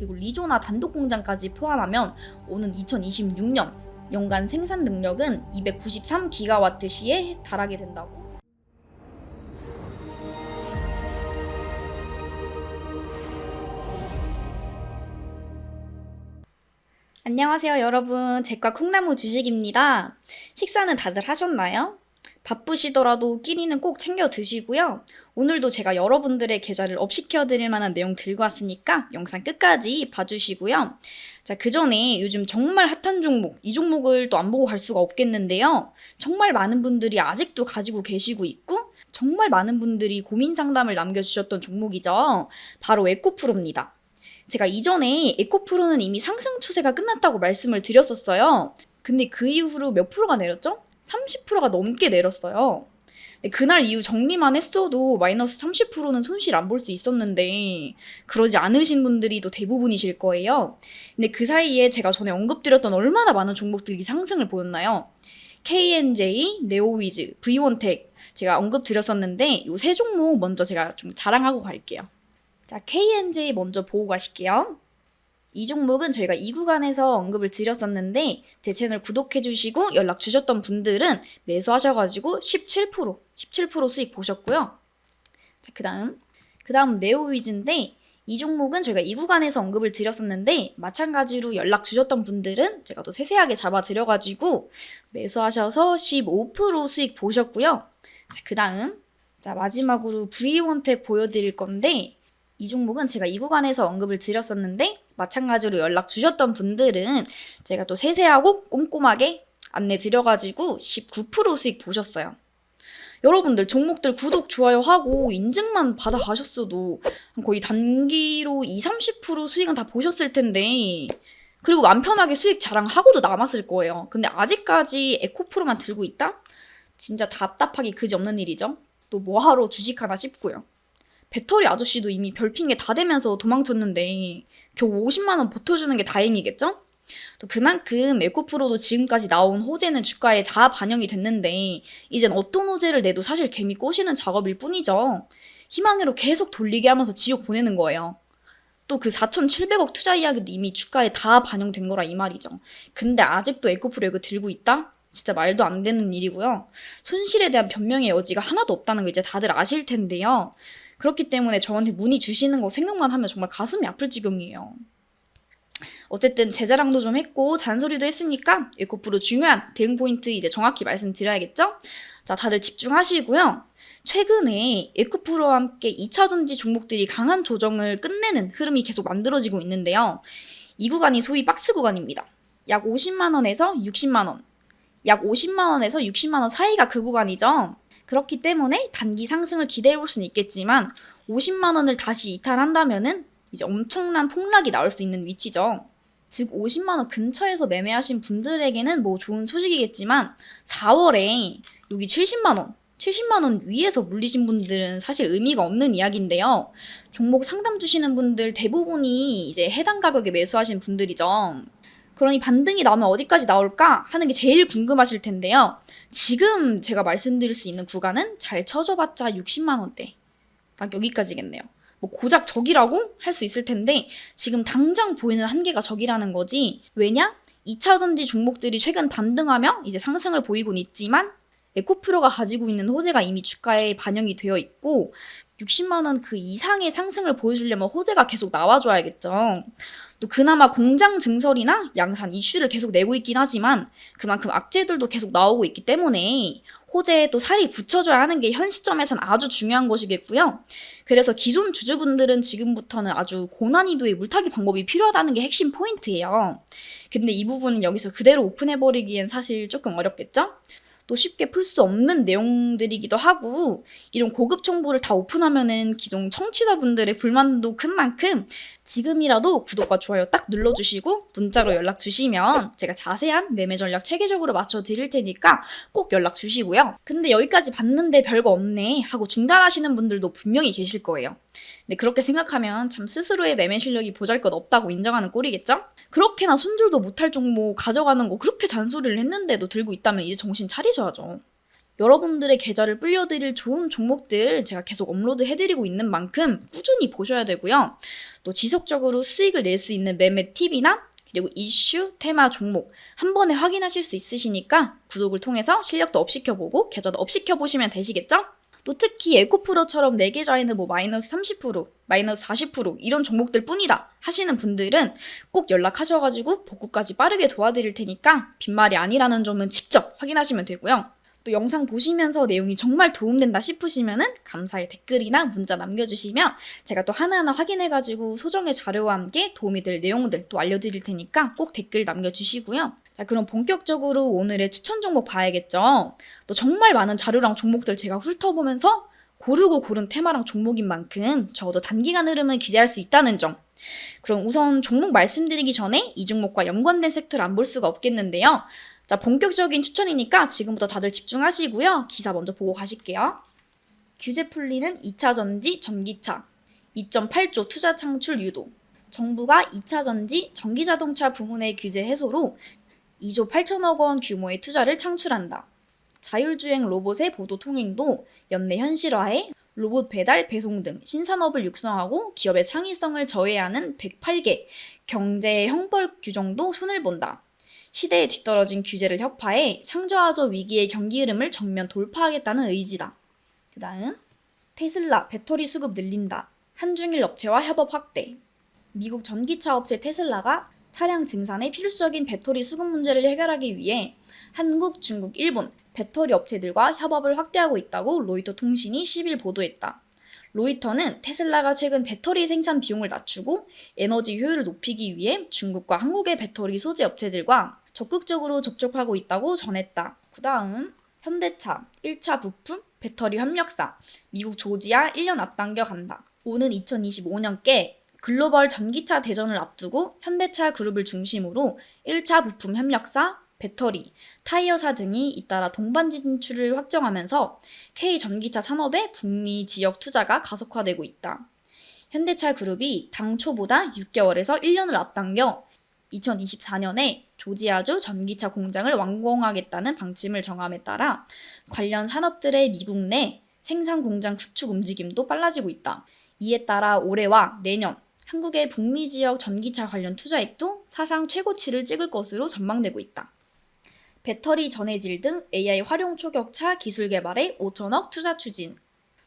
그리고 리조나 단독 공장까지 포함하면 오는 2026년 연간 생산 능력은 293기가와트 시에 달하게 된다고. 안녕하세요 여러분, 제과 콩나무 주식입니다. 식사는 다들 하셨나요? 바쁘시더라도 끼니는 꼭 챙겨 드시고요. 오늘도 제가 여러분들의 계좌를 업시켜 드릴 만한 내용 들고 왔으니까 영상 끝까지 봐주시고요. 자, 그 전에 요즘 정말 핫한 종목, 이 종목을 또 안 보고 갈 수가 없겠는데요. 정말 많은 분들이 아직도 가지고 계시고 있고 정말 많은 분들이 고민 상담을 남겨주셨던 종목이죠. 바로 에코프로입니다. 제가 이전에 에코프로는 이미 상승 추세가 끝났다고 말씀을 드렸었어요. 근데 그 이후로 몇 프로가 내렸죠? 30%가 넘게 내렸어요. 그날 이후 정리만 했어도 마이너스 30%는 손실 안 볼 수 있었는데 그러지 않으신 분들이 또 대부분이실 거예요. 근데 그 사이에 제가 전에 언급드렸던 얼마나 많은 종목들이 상승을 보였나요? KNJ, 네오위즈, V원텍 제가 언급드렸었는데 이 세 종목 먼저 제가 좀 자랑하고 갈게요. 자, KNJ 먼저 보고 가실게요. 이 종목은 저희가 이 구간에서 언급을 드렸었는데 제 채널 구독해주시고 연락 주셨던 분들은 매수하셔가지고 17% 수익 보셨고요. 자, 그 다음 네오위즈인데 이 종목은 저희가 이 구간에서 언급을 드렸었는데 마찬가지로 연락 주셨던 분들은 제가 또 세세하게 잡아드려가지고 매수하셔서 15% 수익 보셨고요. 자, 마지막으로 V원텍 보여드릴 건데 이 종목은 제가 이 구간에서 언급을 드렸었는데 마찬가지로 연락 주셨던 분들은 제가 또 세세하고 꼼꼼하게 안내 드려가지고 19% 수익 보셨어요. 여러분들 종목들 구독, 좋아요 하고 인증만 받아 가셨어도 거의 단기로 20-30% 수익은 다 보셨을 텐데 그리고 맘 편하게 수익 자랑하고도 남았을 거예요. 근데 아직까지 에코프로만 들고 있다? 진짜 답답하기 그지없는 일이죠. 또 뭐하러 주식하나 싶고요. 배터리 아저씨도 이미 별핑계 다 되면서 도망쳤는데 겨우 50만 원 버텨주는 게 다행이겠죠? 또 그만큼 에코프로도 지금까지 나온 호재는 주가에 다 반영이 됐는데 이젠 어떤 호재를 내도 사실 개미 꼬시는 작업일 뿐이죠. 희망으로 계속 돌리게 하면서 지옥 보내는 거예요. 또 그 4,700억 투자 이야기도 이미 주가에 다 반영된 거라 이 말이죠. 근데 아직도 에코프로 이거 들고 있다? 진짜 말도 안 되는 일이고요. 손실에 대한 변명의 여지가 하나도 없다는 거 이제 다들 아실 텐데요. 그렇기 때문에 저한테 문의 주시는 거 생각만 하면 정말 가슴이 아플 지경이에요. 어쨌든 제 자랑도 좀 했고 잔소리도 했으니까 에코프로 중요한 대응 포인트 이제 정확히 말씀드려야겠죠? 자, 다들 집중하시고요. 최근에 에코프로와 함께 2차전지 종목들이 강한 조정을 끝내는 흐름이 계속 만들어지고 있는데요. 이 구간이 소위 박스 구간입니다. 약 50만 원에서 60만 원. 약 50만 원에서 60만 원 사이가 그 구간이죠. 그렇기 때문에 단기 상승을 기대해 볼 수는 있겠지만 50만 원을 다시 이탈한다면은 이제 엄청난 폭락이 나올 수 있는 위치죠. 즉 50만 원 근처에서 매매하신 분들에게는 뭐 좋은 소식이겠지만 4월에 여기 70만 원 위에서 물리신 분들은 사실 의미가 없는 이야기인데요. 종목 상담 주시는 분들 대부분이 이제 해당 가격에 매수하신 분들이죠. 그러니 반등이 나오면 어디까지 나올까 하는 게 제일 궁금하실 텐데요. 지금 제가 말씀드릴 수 있는 구간은 잘 쳐줘봤자 60만 원대. 딱 여기까지겠네요. 뭐 고작 저기라고 할 수 있을 텐데 지금 당장 보이는 한계가 저기라는 거지. 왜냐? 2차전지 종목들이 최근 반등하며 이제 상승을 보이곤 있지만 에코프로가 가지고 있는 호재가 이미 주가에 반영이 되어 있고 60만 원 그 이상의 상승을 보여주려면 호재가 계속 나와줘야겠죠. 또 그나마 공장 증설이나 양산 이슈를 계속 내고 있긴 하지만 그만큼 악재들도 계속 나오고 있기 때문에 호재에 또 살이 붙여줘야 하는 게 현 시점에선 아주 중요한 것이겠고요. 그래서 기존 주주분들은 지금부터는 아주 고난이도의 물타기 방법이 필요하다는 게 핵심 포인트예요. 근데 이 부분은 여기서 그대로 오픈해버리기엔 사실 조금 어렵겠죠? 또 쉽게 풀 수 없는 내용들이기도 하고 이런 고급 정보를 다 오픈하면은 기존 청취자분들의 불만도 큰 만큼 지금이라도 구독과 좋아요 딱 눌러주시고 문자로 연락 주시면 제가 자세한 매매 전략 체계적으로 맞춰 드릴 테니까 꼭 연락 주시고요. 근데 여기까지 봤는데 별거 없네 하고 중단하시는 분들도 분명히 계실 거예요. 근데 그렇게 생각하면 참 스스로의 매매 실력이 보잘것없다고 인정하는 꼴이겠죠? 그렇게나 손절도 못할 종목 가져가는 거 그렇게 잔소리를 했는데도 들고 있다면 이제 정신 차리셔야죠. 여러분들의 계좌를 불려드릴 좋은 종목들 제가 계속 업로드 해드리고 있는 만큼 꾸준히 보셔야 되고요. 또 지속적으로 수익을 낼 수 있는 매매 팁이나 그리고 이슈, 테마, 종목 한 번에 확인하실 수 있으시니까 구독을 통해서 실력도 업시켜보고 계좌도 업시켜보시면 되시겠죠? 또 특히 에코프로처럼 내 계좌에는 뭐 마이너스 30%, 마이너스 40% 이런 종목들 뿐이다 하시는 분들은 꼭 연락하셔가지고 복구까지 빠르게 도와드릴 테니까 빈말이 아니라는 점은 직접 확인하시면 되고요. 또 영상 보시면서 내용이 정말 도움된다 싶으시면은 감사의 댓글이나 문자 남겨주시면 제가 또 하나하나 확인해가지고 소정의 자료와 함께 도움이 될 내용들 또 알려드릴 테니까 꼭 댓글 남겨주시고요. 자, 그럼 본격적으로 오늘의 추천 종목 봐야겠죠? 또 정말 많은 자료랑 종목들 제가 훑어보면서 고르고 고른 테마랑 종목인 만큼 적어도 단기간 흐름을 기대할 수 있다는 점. 그럼 우선 종목 말씀드리기 전에 이 종목과 연관된 섹터를 안 볼 수가 없겠는데요. 자, 본격적인 추천이니까 지금부터 다들 집중하시고요. 기사 먼저 보고 가실게요. 규제 풀리는 2차 전지 전기차 2.8조 투자 창출 유도. 정부가 2차 전지 전기자동차 부문의 규제 해소로 2조 8천억 원 규모의 투자를 창출한다. 자율주행 로봇의 보도 통행도 연내 현실화해 로봇 배달, 배송 등 신산업을 육성하고 기업의 창의성을 저해하는 108개 경제 형벌 규정도 손을 본다. 시대에 뒤떨어진 규제를 혁파해 상저하저 위기의 경기 흐름을 정면 돌파하겠다는 의지다. 그 다음 테슬라 배터리 수급 늘린다. 한중일 업체와 협업 확대. 미국 전기차 업체 테슬라가 차량 증산에 필수적인 배터리 수급 문제를 해결하기 위해 한국, 중국, 일본 배터리 업체들과 협업을 확대하고 있다고 로이터 통신이 10일 보도했다. 로이터는 테슬라가 최근 배터리 생산 비용을 낮추고 에너지 효율을 높이기 위해 중국과 한국의 배터리 소재 업체들과 적극적으로 접촉하고 있다고 전했다. 그 다음 현대차 1차 부품 배터리 협력사 미국 조지아 1년 앞당겨 간다. 오는 2025년께 글로벌 전기차 대전을 앞두고 현대차 그룹을 중심으로 1차 부품 협력사, 배터리, 타이어사 등이 잇따라 동반지 진출을 확정하면서 K전기차 산업의 북미 지역 투자가 가속화되고 있다. 현대차 그룹이 당초보다 6개월에서 1년을 앞당겨 2024년에 조지아주 전기차 공장을 완공하겠다는 방침을 정함에 따라 관련 산업들의 미국 내 생산 공장 구축 움직임도 빨라지고 있다. 이에 따라 올해와 내년 한국의 북미 지역 전기차 관련 투자액도 사상 최고치를 찍을 것으로 전망되고 있다. 배터리 전해질 등 AI 활용 초격차 기술 개발에 5천억 투자 추진.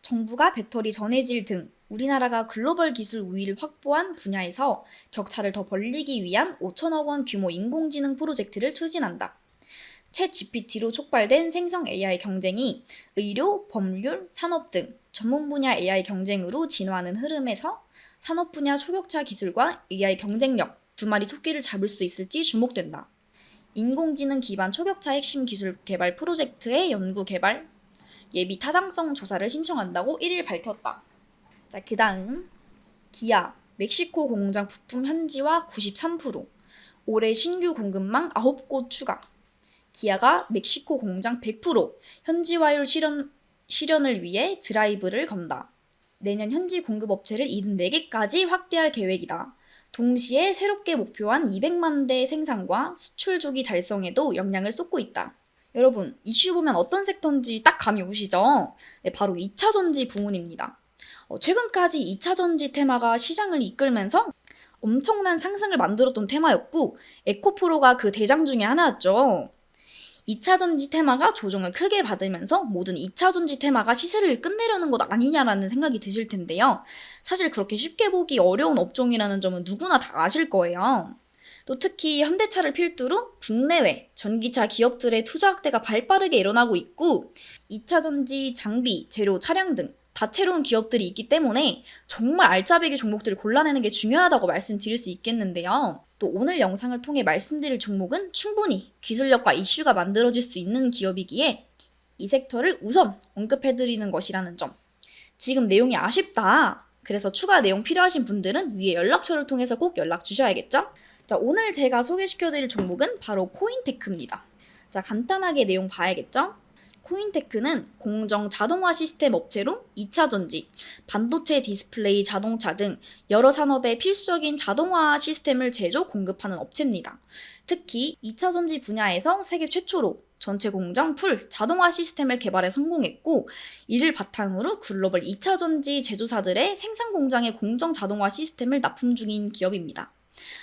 정부가 배터리 전해질 등 우리나라가 글로벌 기술 우위를 확보한 분야에서 격차를 더 벌리기 위한 5천억 원 규모 인공지능 프로젝트를 추진한다. 챗 GPT로 촉발된 생성 AI 경쟁이 의료, 법률, 산업 등 전문 분야 AI 경쟁으로 진화하는 흐름에서 산업 분야 초격차 기술과 AI 경쟁력 두 마리 토끼를 잡을 수 있을지 주목된다. 인공지능 기반 초격차 핵심 기술 개발 프로젝트의 연구 개발 예비 타당성 조사를 신청한다고 1일 밝혔다. 자, 그 다음 기아 멕시코 공장 부품 현지화 93%, 올해 신규 공급망 9곳 추가. 기아가 멕시코 공장 100% 현지화율 실현을 위해 드라이브를 건다. 내년 현지 공급 업체를 74개까지 확대할 계획이다. 동시에 새롭게 목표한 200만 대 생산과 수출 조기 달성에도 역량을 쏟고 있다. 여러분, 이슈 보면 어떤 섹터인지 딱 감이 오시죠? 네, 바로 2차 전지 부문입니다. 최근까지 2차 전지 테마가 시장을 이끌면서 엄청난 상승을 만들었던 테마였고 에코프로가 그 대장 중에 하나였죠. 2차 전지 테마가 조정을 크게 받으면서 모든 2차 전지 테마가 시세를 끝내려는 것 아니냐라는 생각이 드실 텐데요. 사실 그렇게 쉽게 보기 어려운 업종이라는 점은 누구나 다 아실 거예요. 또 특히 현대차를 필두로 국내외 전기차 기업들의 투자 확대가 발빠르게 일어나고 있고 2차 전지 장비, 재료, 차량 등 다채로운 기업들이 있기 때문에 정말 알짜배기 종목들을 골라내는 게 중요하다고 말씀드릴 수 있겠는데요. 또 오늘 영상을 통해 말씀드릴 종목은 충분히 기술력과 이슈가 만들어질 수 있는 기업이기에 이 섹터를 우선 언급해드리는 것이라는 점. 지금 내용이 아쉽다. 그래서 추가 내용 필요하신 분들은 위에 연락처를 통해서 꼭 연락 주셔야겠죠? 자, 오늘 제가 소개시켜드릴 종목은 바로 코인테크입니다. 자, 간단하게 내용 봐야겠죠? 코인테크는 공정 자동화 시스템 업체로 2차 전지, 반도체 디스플레이 자동차 등 여러 산업에 필수적인 자동화 시스템을 제조, 공급하는 업체입니다. 특히 2차 전지 분야에서 세계 최초로 전체 공정 풀 자동화 시스템을 개발에 성공했고, 이를 바탕으로 글로벌 2차 전지 제조사들의 생산 공장의 공정 자동화 시스템을 납품 중인 기업입니다.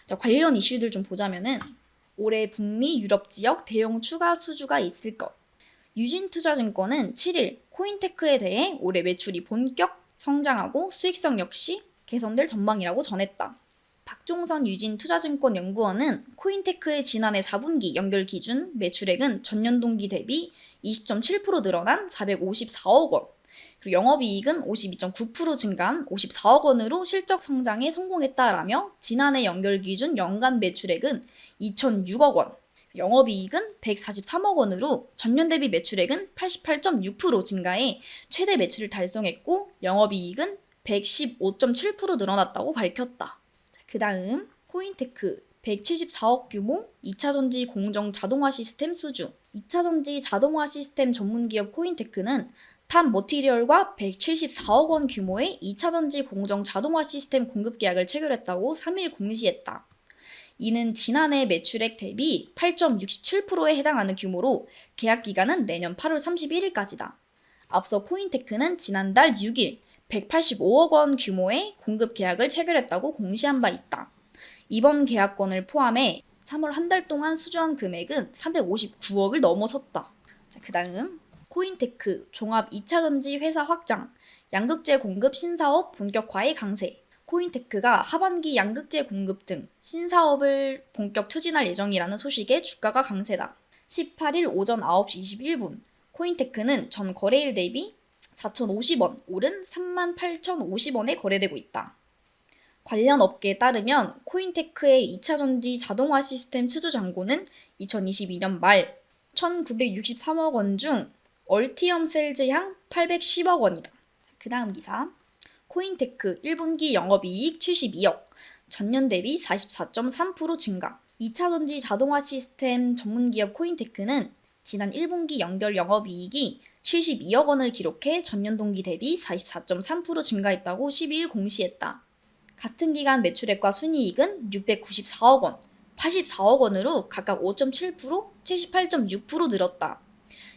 자, 관련 이슈들 좀 보자면은 올해 북미 유럽 지역 대형 추가 수주가 있을 것. 유진투자증권은 7일 코인테크에 대해 올해 매출이 본격 성장하고 수익성 역시 개선될 전망이라고 전했다. 박종선 유진투자증권 연구원은 코인테크의 지난해 4분기 연결 기준 매출액은 전년 동기 대비 20.7% 늘어난 454억 원, 그리고 영업이익은 52.9% 증가한 54억 원으로 실적 성장에 성공했다라며 지난해 연결 기준 연간 매출액은 2,006억 원, 영업이익은 143억 원으로 전년 대비 매출액은 88.6% 증가해 최대 매출을 달성했고 영업이익은 115.7% 늘어났다고 밝혔다. 그 다음 코인테크 174억 규모 2차 전지 공정 자동화 시스템 수주. 2차 전지 자동화 시스템 전문기업 코인테크는 탑 머티리얼과 174억 원 규모의 2차 전지 공정 자동화 시스템 공급 계약을 체결했다고 3일 공시했다. 이는 지난해 매출액 대비 8.67%에 해당하는 규모로 계약 기간은 내년 8월 31일까지다. 앞서 코인테크는 지난달 6일 185억 원 규모의 공급 계약을 체결했다고 공시한 바 있다. 이번 계약권을 포함해 3월 한 달 동안 수주한 금액은 359억을 넘어섰다. 그 다음 코인테크 종합 2차 전지 회사 확장, 양극재 공급 신사업 본격화의 강세. 코인테크가 하반기 양극재 공급 등 신사업을 본격 추진할 예정이라는 소식에 주가가 강세다. 18일 오전 9시 21분 코인테크는 전 거래일 대비 4,050원, 오른 38,050원에 거래되고 있다. 관련 업계에 따르면 코인테크의 2차 전지 자동화 시스템 수주 잔고는 2022년 말 1,963억 원 중 얼티엄 셀즈향 810억 원이다. 그 다음 기사. 코인테크 1분기 영업이익 72억, 전년 대비 44.3% 증가. 2차 전지 자동화 시스템 전문기업 코인테크는 지난 1분기 연결 영업이익이 72억 원을 기록해 전년 동기 대비 44.3% 증가했다고 12일 공시했다. 같은 기간 매출액과 순이익은 694억 원, 84억 원으로 각각 5.7%, 78.6% 늘었다.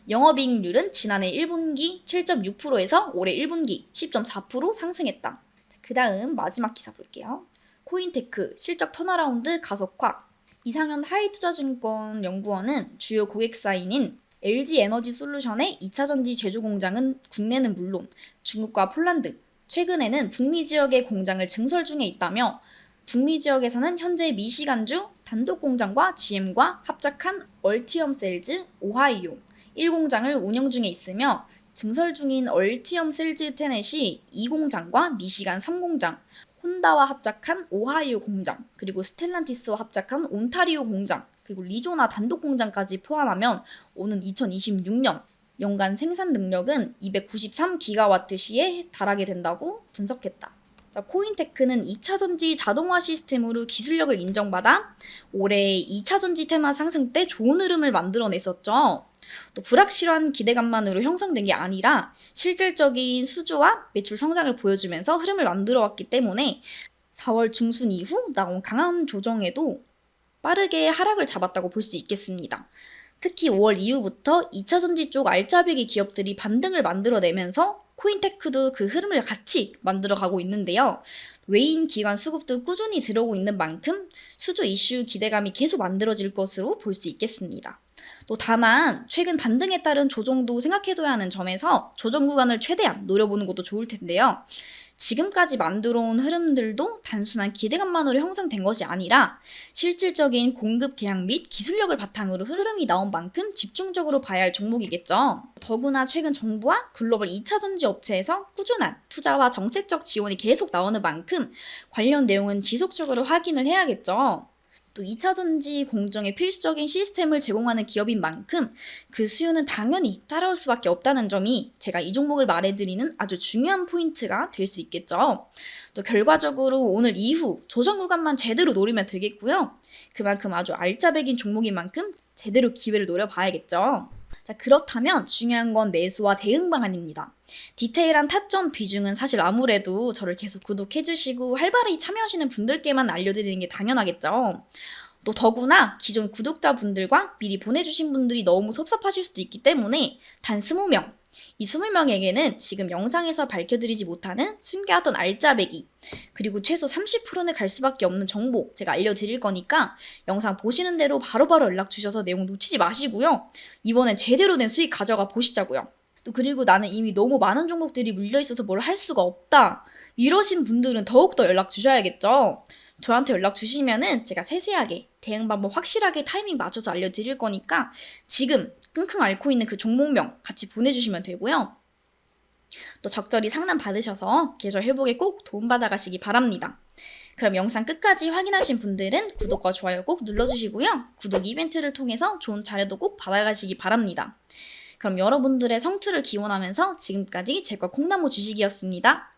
영업이익률은 지난해 1분기 7.6%에서 올해 1분기 10.4% 상승했다. 그 다음 마지막 기사 볼게요. 코인테크 실적 턴어라운드 가속화. 이상현 하이투자증권 연구원은 주요 고객사인인 LG에너지솔루션의 2차 전지 제조 공장은 국내는 물론 중국과 폴란드, 최근에는 북미 지역의 공장을 증설 중에 있다며 북미 지역에서는 현재 미시간주 단독 공장과 GM과 합작한 얼티엄 셀즈 오하이오 1공장을 운영 중에 있으며 증설 중인 얼티엄 셀즈 테넷이 2공장과 미시간 3공장, 혼다와 합작한 오하이오 공장, 그리고 스텔란티스와 합작한 온타리오 공장, 그리고 리조나 단독 공장까지 포함하면 오는 2026년 연간 생산 능력은 293기가와트시에 달하게 된다고 분석했다. 자, 코인테크는 2차 전지 자동화 시스템으로 기술력을 인정받아 올해 2차 전지 테마 상승 때 좋은 흐름을 만들어냈었죠. 또 불확실한 기대감만으로 형성된 게 아니라 실질적인 수주와 매출 성장을 보여주면서 흐름을 만들어왔기 때문에 4월 중순 이후 나온 강한 조정에도 빠르게 하락을 잡았다고 볼 수 있겠습니다. 특히 5월 이후부터 2차 전지 쪽 알짜배기 기업들이 반등을 만들어내면서 코인테크도 그 흐름을 같이 만들어가고 있는데요. 외인 기관 수급도 꾸준히 들어오고 있는 만큼 수주 이슈 기대감이 계속 만들어질 것으로 볼 수 있겠습니다. 또 다만 최근 반등에 따른 조정도 생각해둬야 하는 점에서 조정 구간을 최대한 노려보는 것도 좋을 텐데요. 지금까지 만들어온 흐름들도 단순한 기대감만으로 형성된 것이 아니라 실질적인 공급 계약 및 기술력을 바탕으로 흐름이 나온 만큼 집중적으로 봐야 할 종목이겠죠. 더구나 최근 정부와 글로벌 2차 전지 업체에서 꾸준한 투자와 정책적 지원이 계속 나오는 만큼 관련 내용은 지속적으로 확인을 해야겠죠. 또 2차 전지 공정에 필수적인 시스템을 제공하는 기업인 만큼 그 수요는 당연히 따라올 수밖에 없다는 점이 제가 이 종목을 말해드리는 아주 중요한 포인트가 될 수 있겠죠. 또 결과적으로 오늘 이후 조정 구간만 제대로 노리면 되겠고요. 그만큼 아주 알짜배긴 종목인 만큼 제대로 기회를 노려봐야겠죠. 자, 그렇다면 중요한 건 매수와 대응 방안입니다. 디테일한 타점 비중은 사실 아무래도 저를 계속 구독해주시고 활발히 참여하시는 분들께만 알려드리는 게 당연하겠죠. 또 더구나 기존 구독자분들과 미리 보내주신 분들이 너무 섭섭하실 수도 있기 때문에 단 20명, 이 20명에게는 지금 영상에서 밝혀드리지 못하는 숨겨왔던 알짜배기, 그리고 최소 30%는 갈 수밖에 없는 정보 제가 알려드릴 거니까 영상 보시는 대로 바로바로 연락 주셔서 내용 놓치지 마시고요. 이번엔 제대로 된 수익 가져가 보시자고요. 또 그리고 나는 이미 너무 많은 종목들이 물려있어서 뭘 할 수가 없다, 이러신 분들은 더욱더 연락 주셔야겠죠. 저한테 연락 주시면은 제가 세세하게 대응 방법 확실하게 타이밍 맞춰서 알려드릴 거니까 지금 끙끙 앓고 있는 그 종목명 같이 보내주시면 되고요. 또 적절히 상담 받으셔서 계좌 회복에 꼭 도움받아 가시기 바랍니다. 그럼 영상 끝까지 확인하신 분들은 구독과 좋아요 꼭 눌러주시고요. 구독 이벤트를 통해서 좋은 자료도 꼭 받아가시기 바랍니다. 그럼 여러분들의 성투를 기원하면서 지금까지 제과 콩나무 주식이었습니다.